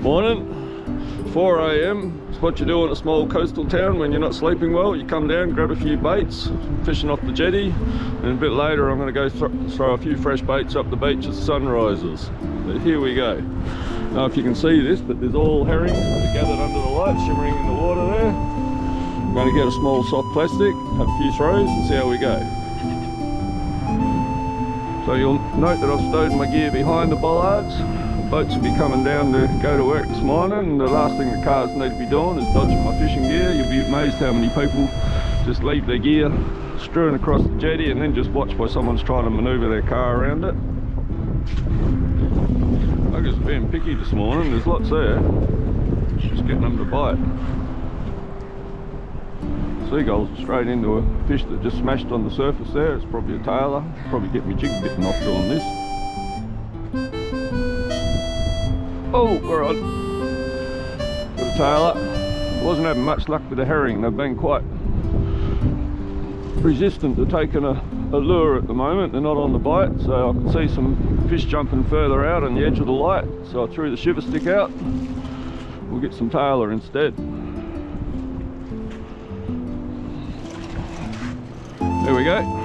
Morning, 4 AM. It's what you do in a small coastal town when you're not sleeping well. You come down, grab a few baits, fishing off the jetty, and a bit later I'm going to go throw a few fresh baits up the beach as the sun rises. But here we go. Now if you can see this, but there's all herrings that are gathered under the light, shimmering in the water there. I'm going to get a small soft plastic, have a few throws and see how we go. So you'll note that I've stowed my gear behind the bollards. Boats will be coming down to go to work this morning, and the last thing the cars need to be doing is dodging my fishing gear. You'll be amazed how many people just leave their gear strewn across the jetty and then just watch while someone's trying to manoeuvre their car around it. Buggers are being picky this morning, there's lots there, just getting them to bite. Seagulls straight into a fish that just smashed on the surface there. It's probably a tailor, probably get me jig bitten off doing this. Oh, alright. Got a tailor. Wasn't having much luck with the herring. They've been quite resistant to taking a lure at the moment. They're not on the bite, so I can see some fish jumping further out on the edge of the light. So I threw the shiver stick out. We'll get some tailor instead. There we go.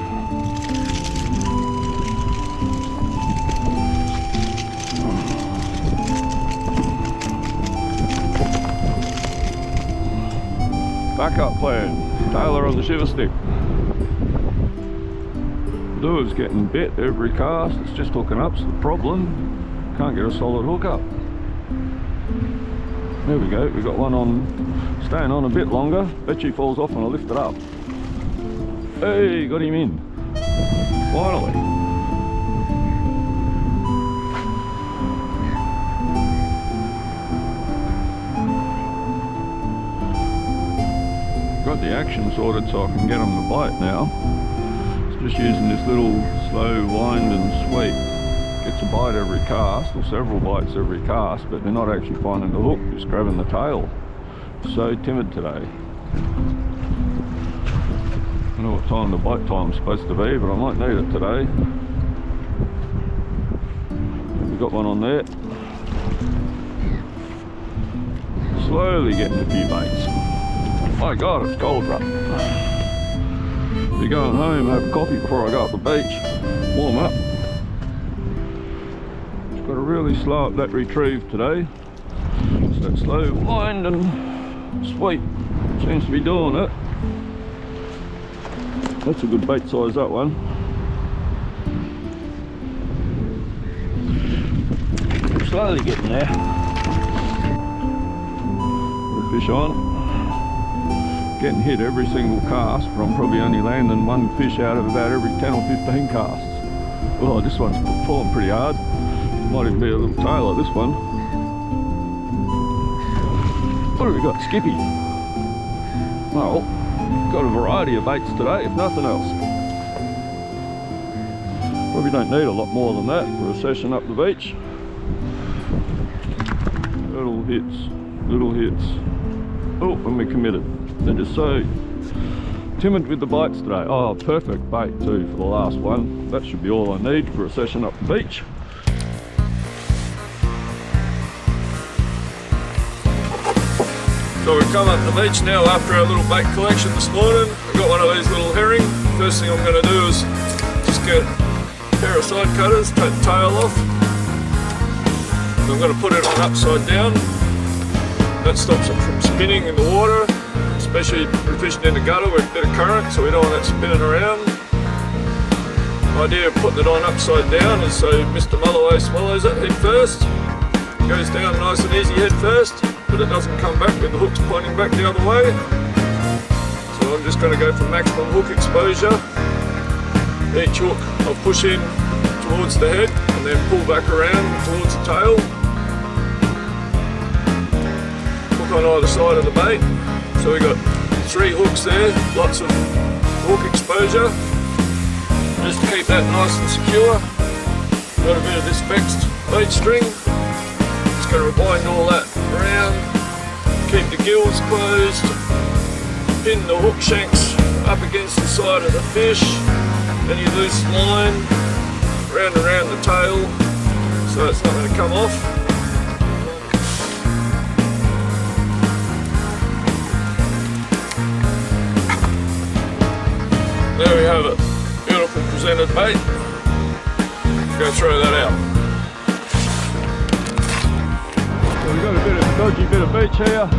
Backup plan, tailor on the shiver stick. Lure's getting bit every cast, it's just hooking up's the problem. Can't get a solid hook up. There we go, we've got one on, staying on a bit longer. Bet he falls off and I lift it up. Hey, got him in. Finally. Got the action sorted so I can get them to bite now. It's just using this little slow wind and sweep. Gets a bite every cast, or several bites every cast, but they're not actually finding the hook, just grabbing the tail. So timid today. I don't know what time the bite time's supposed to be, but I might need it today. We've got one on there. Slowly getting a few baits. My God, it's cold, right? Be going home, have coffee before I go up the beach, warm up. Just got to really slow up that retrieve today. Just that slow wind and sweep seems to be doing it. That's a good bait size, that one. Slowly getting there. Put a fish on. Getting hit every single cast, but I'm probably only landing one fish out of about every 10 or 15 casts. Oh, this one's falling pretty hard. Might even be a little tailor, this one. What have we got? Skippy. Well, got a variety of baits today, if nothing else. Probably don't need a lot more than that for a session up the beach. Little hits, little hits. Oh, and we're committed. They're just so timid with the bites today. Oh, perfect bait too for the last one. That should be all I need for a session up the beach. So we've come up the beach now after our little bait collection this morning. We've got one of these little herring. First thing I'm going to do is just get a pair of side cutters, take the tail off. And I'm going to put it on upside down. That stops it from spinning in the water, especially if we're fishing in the gutter with a bit of current, so we don't want that spinning around. The idea of putting it on upside down is so Mr. Mulloway swallows it head first. It goes down nice and easy head first, but it doesn't come back with the hooks pointing back the other way. So I'm just going to go for maximum hook exposure. Each hook I'll push in towards the head and then pull back around towards the tail. On either side of the bait. So we've got 3 hooks there, lots of hook exposure, just to keep that nice and secure. Got a bit of this fixed bait string, just going to wind all that around, keep the gills closed, pin the hook shanks up against the side of the fish, any loose line round and around the tail so it's not going to come off. scented bait. Go throw that out. So we've got a dodgy bit of beach here.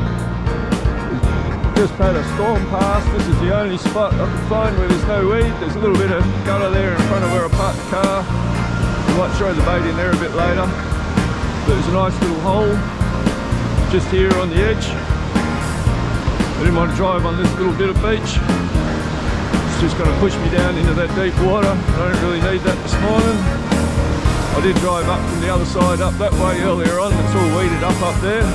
We've just had a storm pass. This is the only spot I can find where there's no weed. There's a little bit of gutter there in front of where I parked the car. We might throw the bait in there a bit later. But there's a nice little hole just here on the edge. I didn't want to drive on this little bit of beach. It's just going to push me down into that deep water. I don't really need that this morning. I did drive up from the other side up that way earlier on. It's all weeded up there.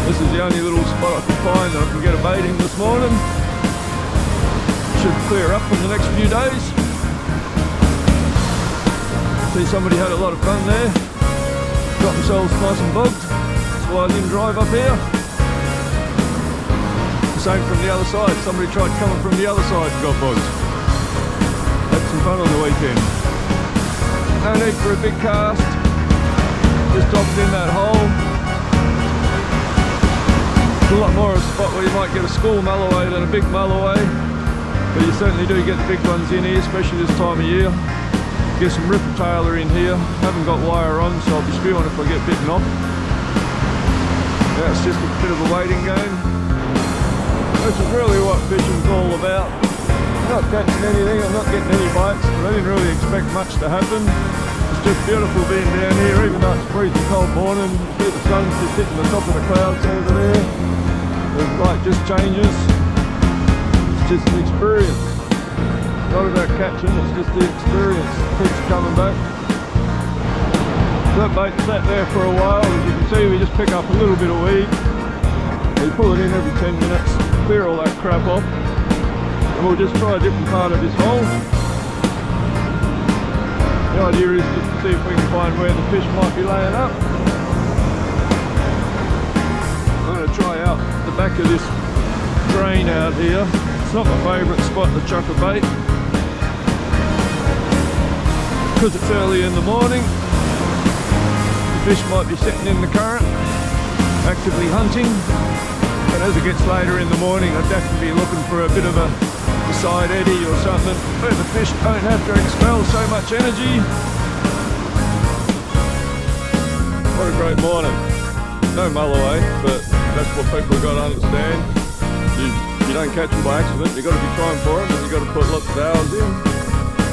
This is the only little spot I can find that I can get a bait in this morning. Should clear up in the next few days. See, somebody had a lot of fun there. Got themselves nice and bogged. That's why I didn't drive up here. The same from the other side. Somebody tried coming from the other side and got bogged. Had some fun on the weekend. No need for a big cast. Just dropped in that hole. It's a lot more of a spot where you might get a school mulloway than a big mulloway. But you certainly do get the big ones in here, especially this time of year. Get some ripper tailer in here. Haven't got wire on, so I'll be spewing if I get bitten off. Yeah, it's just a bit of a waiting game. This is really what fishing's all about. I'm not catching anything, I'm not getting any bites, but I didn't really expect much to happen. It's just beautiful being down here, even though it's freezing cold morning. You see the sun's just hitting the top of the clouds over there. The light just changes. It's just an experience. Not about catching, it's just the experience. Keeps coming back. That bait sat there for a while. As you can see, we just pick up a little bit of weed. We pull it in every 10 minutes, clear all that crap off, and we'll just try a different part of this hole. The idea is just to see if we can find where the fish might be laying up. I'm going to try out the back of this drain out here. It's not my favourite spot to chuck a bait, because it's early in the morning. The fish might be sitting in the current, actively hunting, and as it gets later in the morning I'd definitely be looking for a bit of a side eddy or something where the fish don't have to expel so much energy. What a great morning. No mulloway, but that's what people got to understand. You don't catch them by accident, you've got to be trying for them, and you've got to put lots of hours in.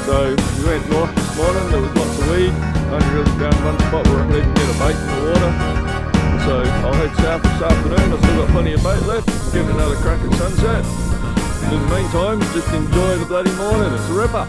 So we went north this morning, there was lots of weed. I only really found one spot where I could even get a bait in the water. So I'll head south this afternoon. I've still got plenty of bait left. Give it another crack at sunset. In the meantime, just enjoy the bloody morning. It's a ripper.